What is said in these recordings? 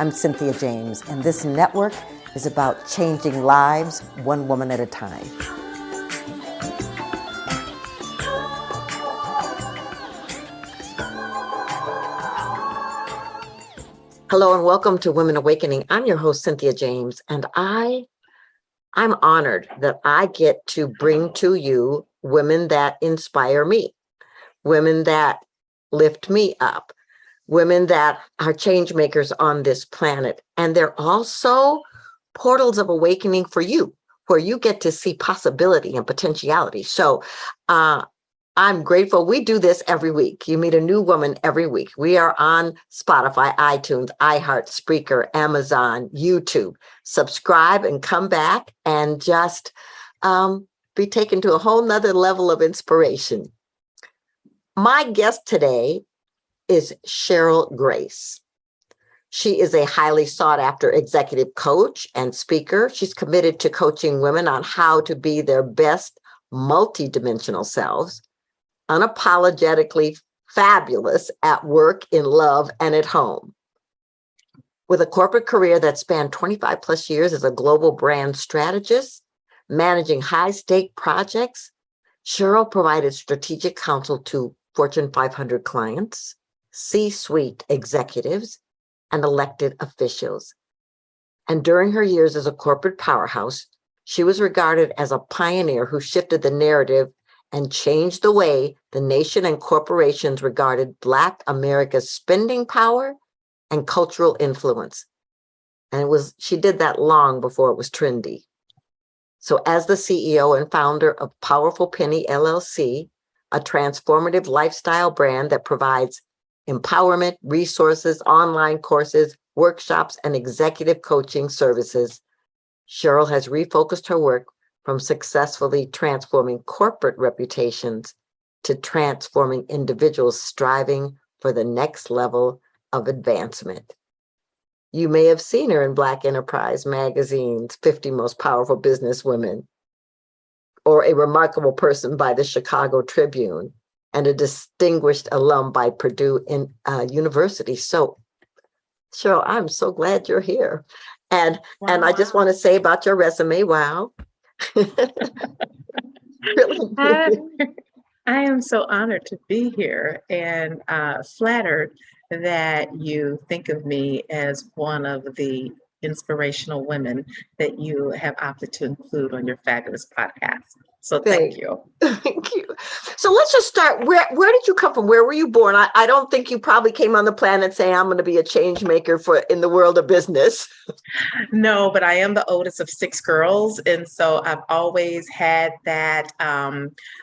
I'm Cynthia James, and this network is about changing lives one woman at a time. Hello and welcome to Women Awakening. I'm your host, Cynthia James, and I'm honored that I get to bring to you women that inspire me, women that lift me up, women that are change makers on this planet. And they're also portals of awakening for you, where you get to see possibility and potentiality. So I'm grateful. We do this every week. You meet a new woman every week. We are on Spotify, iTunes, iHeart, Spreaker, Amazon, YouTube. Subscribe and come back and just be taken to a whole nother level of inspiration. My guest today is Cheryl Grace. She is a highly sought after executive coach and speaker. She's committed to coaching women on how to be their best multidimensional selves, unapologetically fabulous at work, in love, and at home. With a corporate career that spanned 25 plus years as a global brand strategist, managing high-stake projects, Cheryl provided strategic counsel to Fortune 500 clients, C-suite executives, and elected officials. And during her years as a corporate powerhouse, she was regarded as a pioneer who shifted the narrative and changed the way the nation and corporations regarded Black America's spending power and cultural influence. And she did that long before it was trendy. So as the CEO and founder of Powerful Penny LLC, a transformative lifestyle brand that provides empowerment, resources, online courses, workshops, and executive coaching services, Cheryl has refocused her work from successfully transforming corporate reputations to transforming individuals striving for the next level of advancement. You may have seen her in Black Enterprise Magazine's 50 Most Powerful Business Women, or a remarkable person by the Chicago Tribune, and a distinguished alum by Purdue University. So, Cheryl, I'm so glad you're here. And I just want to say about your resume, wow. Really. I am so honored to be here and flattered that you think of me as one of the inspirational women that you have opted to include on your fabulous podcast. So thank you. Thank you. So let's just start. Where did you come from? Where were you born? I don't think you probably came on the planet saying I'm going to be a change maker in the world of business. No, but I am the oldest of 6 girls. And so I've always had that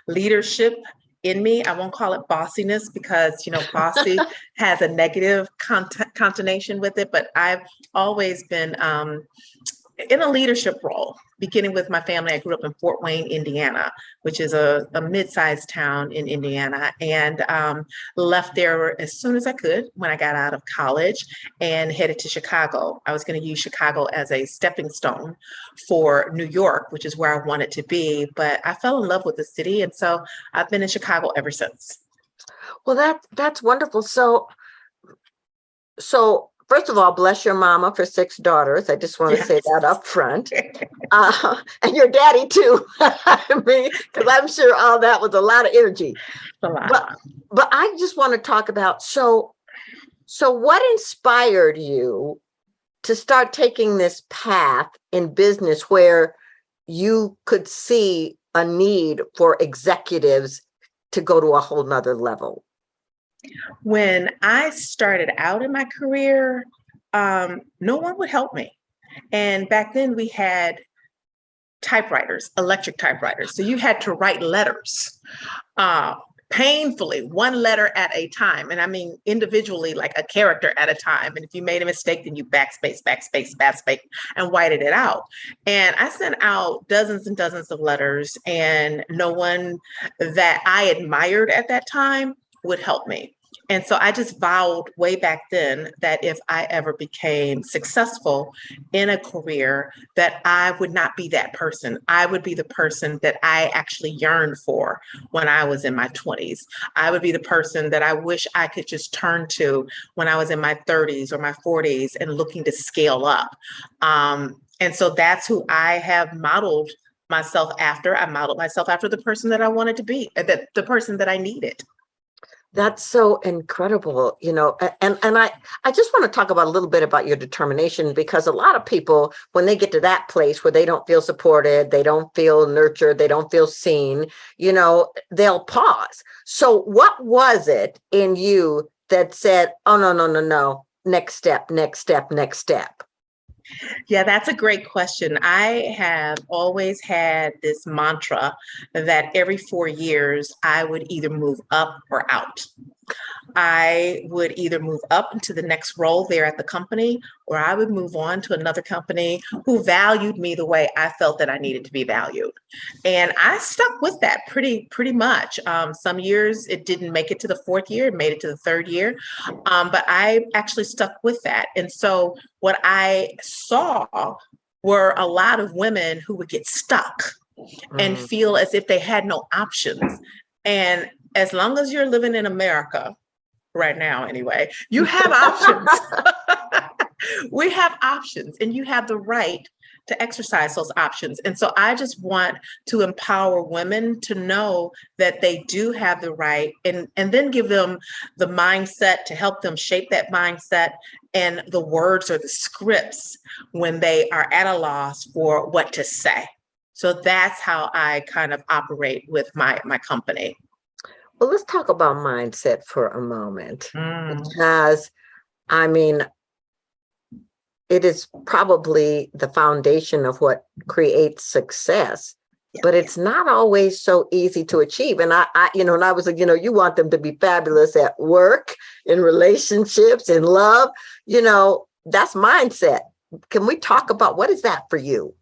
leadership in me. I won't call it bossiness because, bossy has a negative connotation with it, but I've always been in a leadership role, beginning with my family. I grew up in Fort Wayne, Indiana, which is a mid-sized town in Indiana, and left there as soon as I could when I got out of college and headed to Chicago. I was going to use Chicago as a stepping stone for New York, which is where I wanted to be, but I fell in love with the city, and so I've been in Chicago ever since. Well, that's wonderful. So first of all, bless your mama for 6 daughters. I just want to say that up front. And your daddy too. I mean, because I'm sure all that was a lot of energy. A lot. But I just want to talk about, so what inspired you to start taking this path in business where you could see a need for executives to go to a whole nother level? When I started out in my career, no one would help me. And back then we had typewriters, electric typewriters. So you had to write letters painfully, one letter at a time. And I mean, individually, like a character at a time. And if you made a mistake, then you backspace, and whited it out. And I sent out dozens and dozens of letters, and no one that I admired at that time would help me. And so I just vowed way back then that if I ever became successful in a career, that I would not be that person. I would be the person that I actually yearned for when I was in my 20s. I would be the person that I wish I could just turn to when I was in my 30s or my 40s and looking to scale up. And so that's who I have modeled myself after. I modeled myself after the person that I wanted to be, the person that I needed. That's so incredible, and I just want to talk about a little bit about your determination, because a lot of people, when they get to that place where they don't feel supported, they don't feel nurtured, they don't feel seen, they'll pause. So what was it in you that said, oh, no, next step, next step, next step? Yeah, that's a great question. I have always had this mantra that every 4 years, I would either move up or out. I would either move up into the next role there at the company, or I would move on to another company who valued me the way I felt that I needed to be valued. And I stuck with that pretty much. Some years it didn't make it to the 4th year, it made it to the 3rd year. But I actually stuck with that. And so what I saw were a lot of women who would get stuck and feel as if they had no options. And as long as you're living in America, right now anyway, you have options. We have options, and you have the right to exercise those options. And so I just want to empower women to know that they do have the right, and then give them the mindset to help them shape that mindset, and the words or the scripts when they are at a loss for what to say. So that's how I kind of operate with my company. Well, let's talk about mindset for a moment, because it is probably the foundation of what creates success, but it's not always so easy to achieve. And and I was like, you want them to be fabulous at work, in relationships, in love, that's mindset. Can we talk about what is that for you?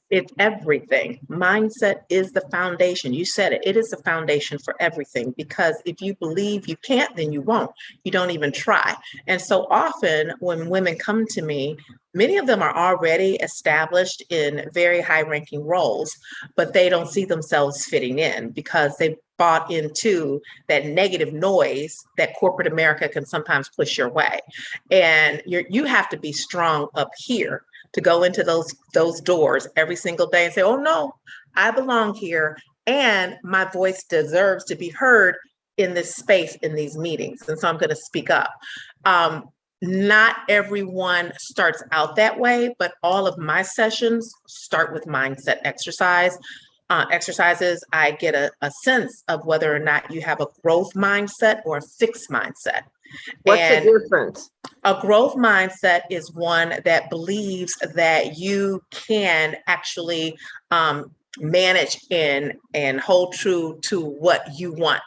It's everything. Mindset is the foundation. You said it. It is the foundation for everything, because if you believe you can't, then you won't. You don't even try. And so often when women come to me, many of them are already established in very high-ranking roles, but they don't see themselves fitting in because they bought into that negative noise that corporate America can sometimes push your way. And you have to be strong up here to go into those doors every single day and say, oh no, I belong here, and my voice deserves to be heard in this space, in these meetings. And so I'm going to speak up. Not everyone starts out that way, but all of my sessions start with mindset exercises. I get a sense of whether or not you have a growth mindset or a fixed mindset. What's the difference? A growth mindset is one that believes that you can actually manage and hold true to what you want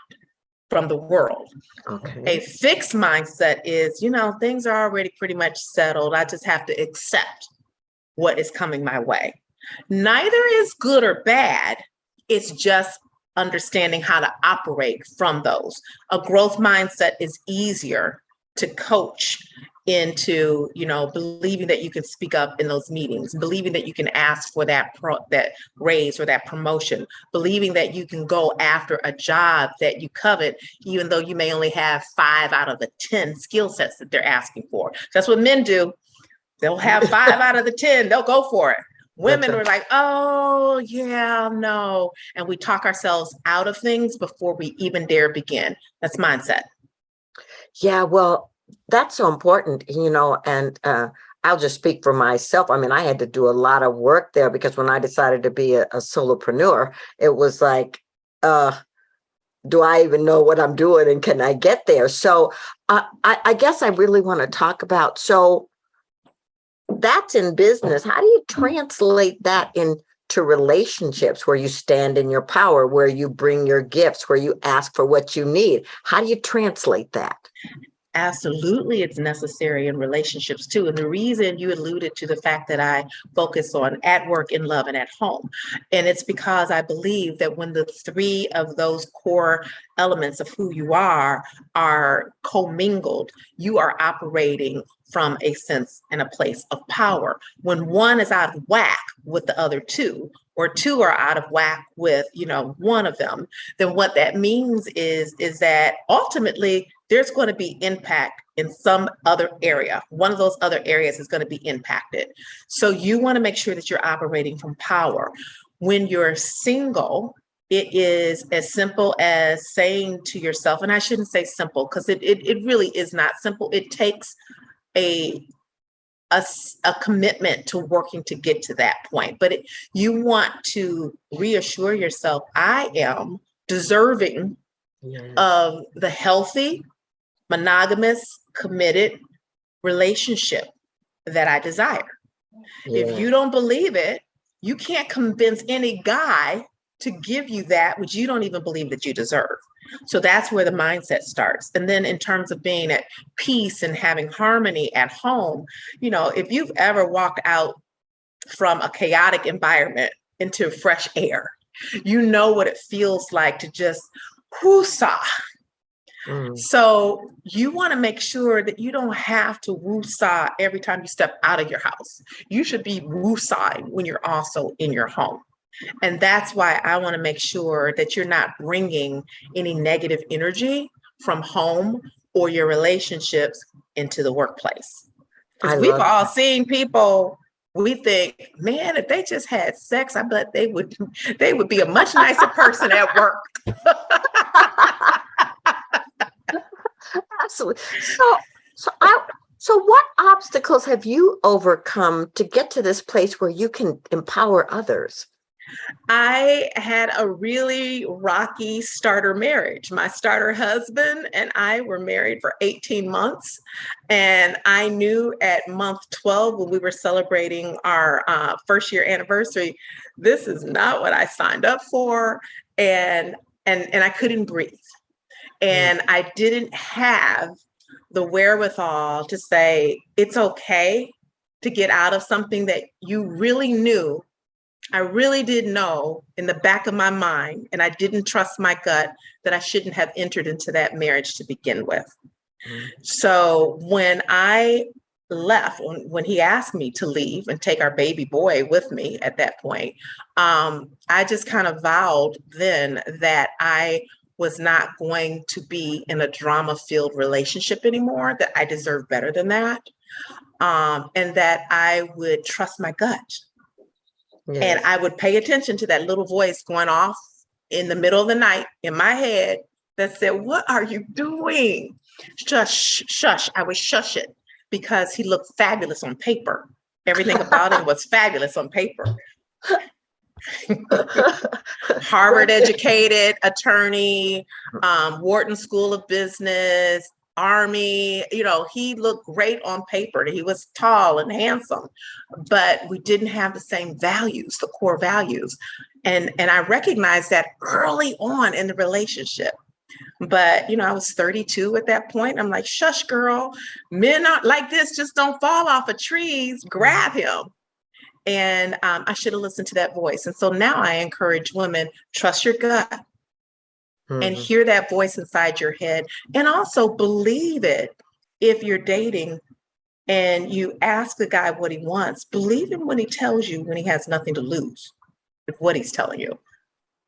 from the world. Okay. A fixed mindset is, things are already pretty much settled. I just have to accept what is coming my way. Neither is good or bad. It's just understanding how to operate from those. A growth mindset is easier to coach into, believing that you can speak up in those meetings, believing that you can ask for that raise or that promotion, believing that you can go after a job that you covet, even though you may only have 5 out of the 10 skill sets that they're asking for. That's what men do. They'll have 5 out of the 10, they'll go for it. Women are like, oh, yeah, no. And we talk ourselves out of things before we even dare begin. That's mindset. Yeah, well, that's so important, and I'll just speak for myself. I had to do a lot of work there, because when I decided to be a solopreneur, it was like, do I even know what I'm doing, and can I get there? So I guess I really want to talk about, so that's in business. How do you translate that into relationships, where you stand in your power, where you bring your gifts, where you ask for what you need? How do you translate that? Absolutely, it's necessary in relationships too. And the reason you alluded to the fact that I focus on at work, in love, and at home. And it's because I believe that when the three of those core elements of who you are commingled, you are operating from a sense and a place of power. When one is out of whack with the other two, or two are out of whack with, one of them, then what that means is that ultimately there's going to be impact in some other area. One of those other areas is going to be impacted. So you want to make sure that you're operating from power. When you're single, it is as simple as saying to yourself, and I shouldn't say simple because it really is not simple. It takes a commitment to working to get to that point. But you want to reassure yourself, I am deserving of the healthy, monogamous, committed relationship that I desire. If you don't believe it, you can't convince any guy to give you that which you don't even believe that you deserve. So that's where the mindset starts. And then in terms of being at peace and having harmony at home, if you've ever walked out from a chaotic environment into fresh air, you know what it feels like to just whoosah. So you want to make sure that you don't have to woo-saw every time you step out of your house. You should be woo-sawing when you're also in your home. And that's why I want to make sure that you're not bringing any negative energy from home or your relationships into the workplace. Because we've all seen people, we think, man, if they just had sex, I bet they would be a much nicer person at work. Absolutely. So what obstacles have you overcome to get to this place where you can empower others? I had a really rocky starter marriage. My starter husband and I were married for 18 months. And I knew at month 12, when we were celebrating our first year anniversary, this is not what I signed up for. And I couldn't breathe. And I didn't have the wherewithal to say, it's okay to get out of something that you really knew. I really did know in the back of my mind, and I didn't trust my gut, that I shouldn't have entered into that marriage to begin with. So when I left, when he asked me to leave and take our baby boy with me at that point, I just kind of vowed then that I was not going to be in a drama-filled relationship anymore, that I deserve better than that, and that I would trust my gut. Yes. And I would pay attention to that little voice going off in the middle of the night in my head that said, what are you doing? Shush, shush. I would shush it because he looked fabulous on paper. Everything about him was fabulous on paper. Harvard educated attorney, Wharton School of Business, Army, he looked great on paper. He was tall and handsome, but we didn't have the same values, the core values. And I recognized that early on in the relationship. But, I was 32 at that point. I'm like, shush, girl, men aren't like this. Just don't fall off of trees. Grab him. And I should have listened to that voice. And so now I encourage women, trust your gut. And hear that voice inside your head, and also believe it. If you're dating and you ask the guy what he wants, believe him when he tells you, when he has nothing to lose with what he's telling you.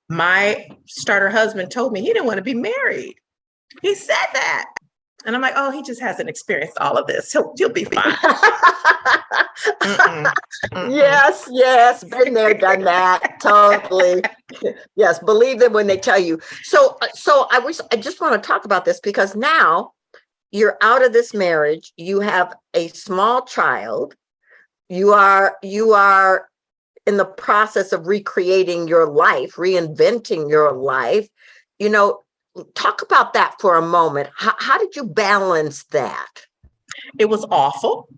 My starter husband told me he didn't want to be married. He said that. And I'm like, oh, he just hasn't experienced all of this. He'll be fine. Yes. Been there, done that. Totally. Yes. Believe them when they tell you. So I just want to talk about this because now you're out of this marriage. You have a small child. You are in the process of recreating your life, reinventing your life. Talk about that for a moment. How did you balance that? It was awful.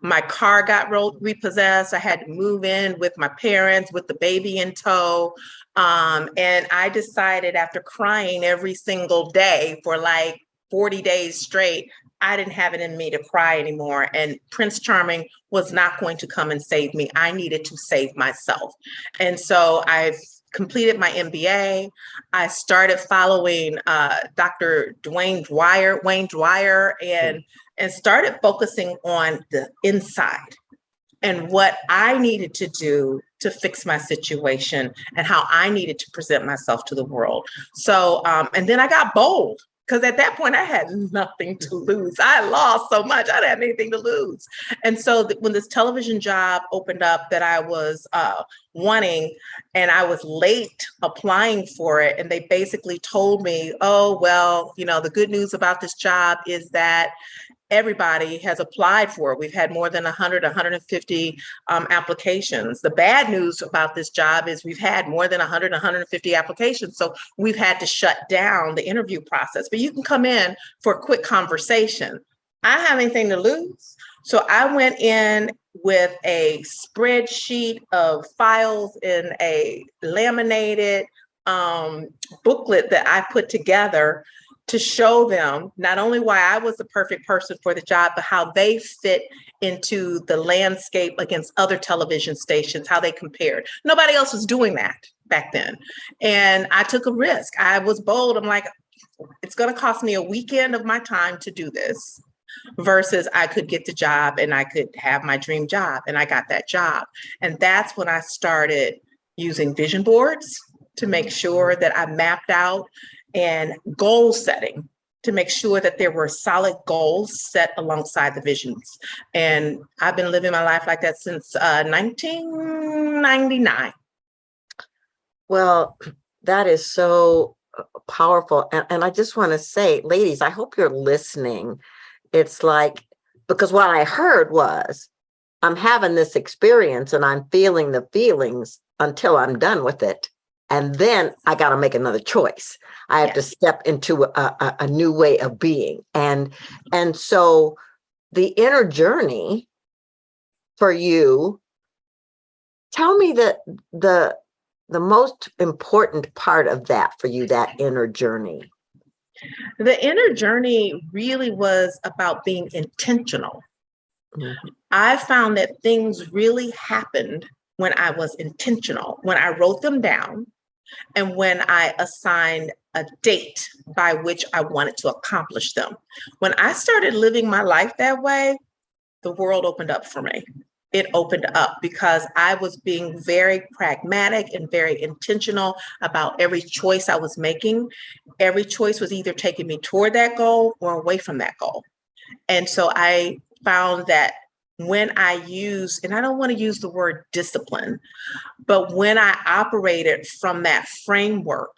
My car got repossessed. I had to move in with my parents with the baby in tow. And I decided, after crying every single day for like 40 days straight, I didn't have it in me to cry anymore. And Prince Charming was not going to come and save me. I needed to save myself. And so I've completed my MBA. I started following Dr. Wayne Dwyer, and started focusing on the inside and what I needed to do to fix my situation and how I needed to present myself to the world. So, and then I got bold, because at that point I had nothing to lose. I lost so much, I didn't have anything to lose. And so when this television job opened up that I was wanting, and I was late applying for it, and they basically told me, oh, well, the good news about this job is that everybody has applied for it. We've had more than 100, 150 applications. The bad news about this job is we've had more than 100, 150 applications. So we've had to shut down the interview process, but you can come in for a quick conversation. I don't have anything to lose. So I went in with a spreadsheet of files in a laminated booklet that I put together to show them not only why I was the perfect person for the job, but how they fit into the landscape against other television stations, how they compared. Nobody else was doing that back then. And I took a risk. I was bold. I'm like, it's going to cost me a weekend of my time to do this, versus I could get the job and I could have my dream job. And I got that job. And that's when I started using vision boards to make sure that I mapped out, and goal setting to make sure that there were solid goals set alongside the visions. And I've been living my life like that since 1999. Well, that is so powerful. And I just want to say, ladies, I hope you're listening. It's like, because what I heard was, I'm having this experience and I'm feeling the feelings until I'm done with it. And then I got to make another choice. I have to step into a new way of being. And so the inner journey for you, tell me the most important part of that for you, that inner journey. The inner journey really was about being intentional. Mm-hmm. I found that things really happened when I was intentional, when I wrote them down, and when I assigned a date by which I wanted to accomplish them. When I started living my life that way, the world opened up for me. It opened up because I was being very pragmatic and very intentional about every choice I was making. Every choice was either taking me toward that goal or away from that goal. And so I found that when I use, and I don't want to use the word discipline, but when I operated from that framework,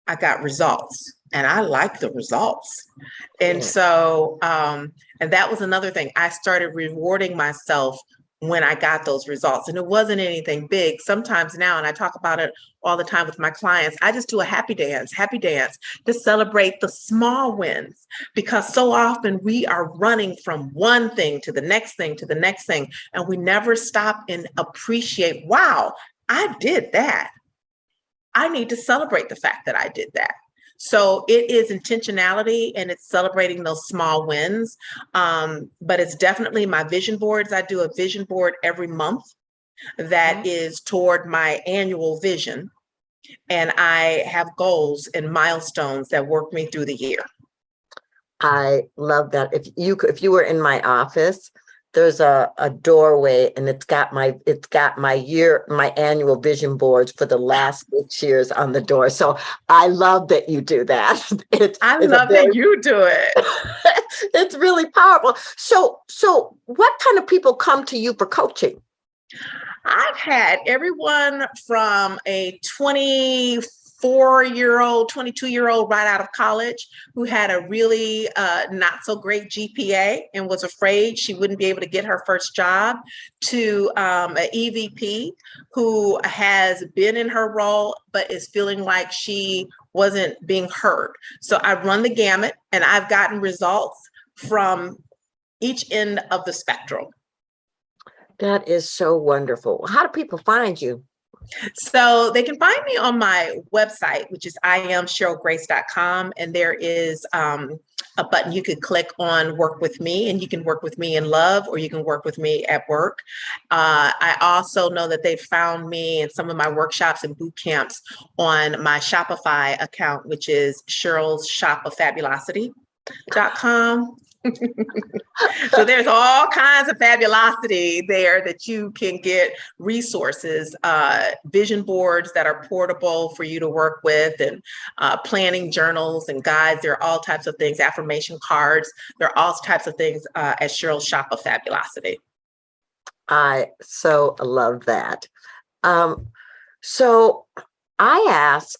I got results, and I like the results. And so, and that was another thing. I started rewarding myself when I got those results, and it wasn't anything big. Sometimes now, and I talk about it all the time with my clients, I just do a happy dance to celebrate the small wins, because so often we are running from one thing to the next thing to the next thing, and we never stop and appreciate, wow, I did that. I need to celebrate the fact that I did that. So it is intentionality, and it's celebrating those small wins. But it's definitely my vision boards. I do a vision board every month that is toward my annual vision. And I have goals and milestones that work me through the year. I love that. If you were in my office, there's a doorway, and it's got my annual vision boards for the last 6 years on the door. So I love that you do that. I love that you do it. It's really powerful. So what kind of people come to you for coaching? I've had everyone from a 24-year-old, 22-year-old right out of college who had a really not so great GPA and was afraid she wouldn't be able to get her first job, to an EVP who has been in her role but is feeling like she wasn't being heard. So I run the gamut, and I've gotten results from each end of the spectrum. That is so wonderful. How do people find you? So they can find me on my website, which is IamCherylGrace.com. And there is a button you could click on work with me, and you can work with me in love, or you can work with me at work. I also know that they found me in some of my workshops and boot camps on my Shopify account, which is Cheryl's Shop of Fabulosity.com. So there's all kinds of fabulosity there that you can get resources, vision boards that are portable for you to work with, and planning journals and guides. There are all types of things, affirmation cards. There are all types of things at Cheryl's Shop of Fabulosity. I so love that. So I ask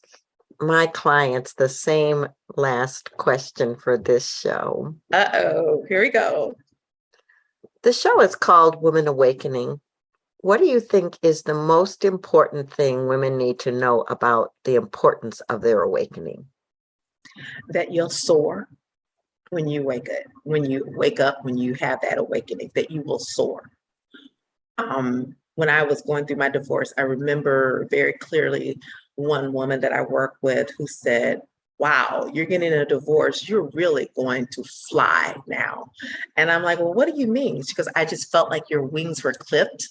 my clients the same last question for this show. Uh-oh, here we go. The show is called Women Awakening. What do you think is the most important thing women need to know about the importance of their awakening? That you'll soar when you wake up, when you have that awakening, that you will soar. When I was going through my divorce, I remember very clearly one woman that I work with who said, wow, you're getting a divorce, you're really going to fly now. And I'm like, well, what do you mean? She goes, I just felt like your wings were clipped,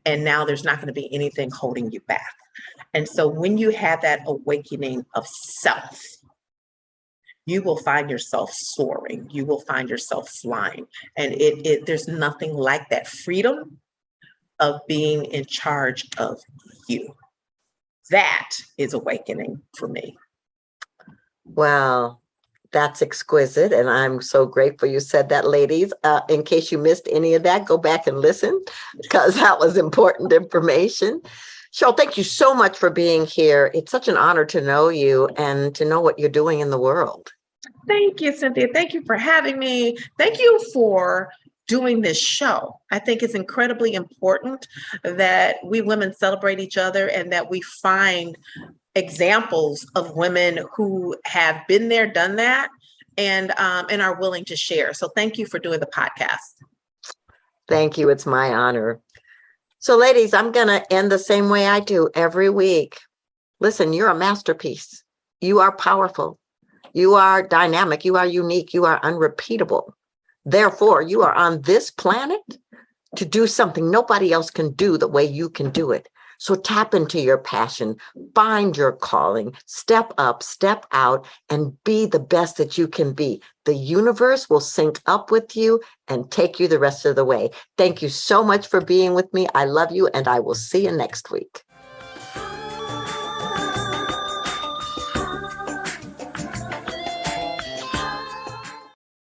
and now there's not going to be anything holding you back. And so when you have that awakening of self, you will find yourself soaring, you will find yourself flying. And there's nothing like that freedom of being in charge of you. That is awakening for me. Well, that's exquisite. And I'm so grateful you said that, ladies. In case you missed any of that, go back and listen, because that was important information. Cheryl, thank you so much for being here. It's such an honor to know you and to know what you're doing in the world. Thank you, Cynthia. Thank you for having me. Thank you for doing this show. I think it's incredibly important that we women celebrate each other, and that we find examples of women who have been there, done that, and are willing to share. So thank you for doing the podcast. Thank you. It's my honor. So ladies, I'm going to end the same way I do every week. Listen, you're a masterpiece. You are powerful. You are dynamic. You are unique. You are unrepeatable. Therefore, you are on this planet to do something nobody else can do the way you can do it. So tap into your passion, find your calling, step up, step out, and be the best that you can be. The universe will sync up with you and take you the rest of the way. Thank you so much for being with me. I love you, and I will see you next week.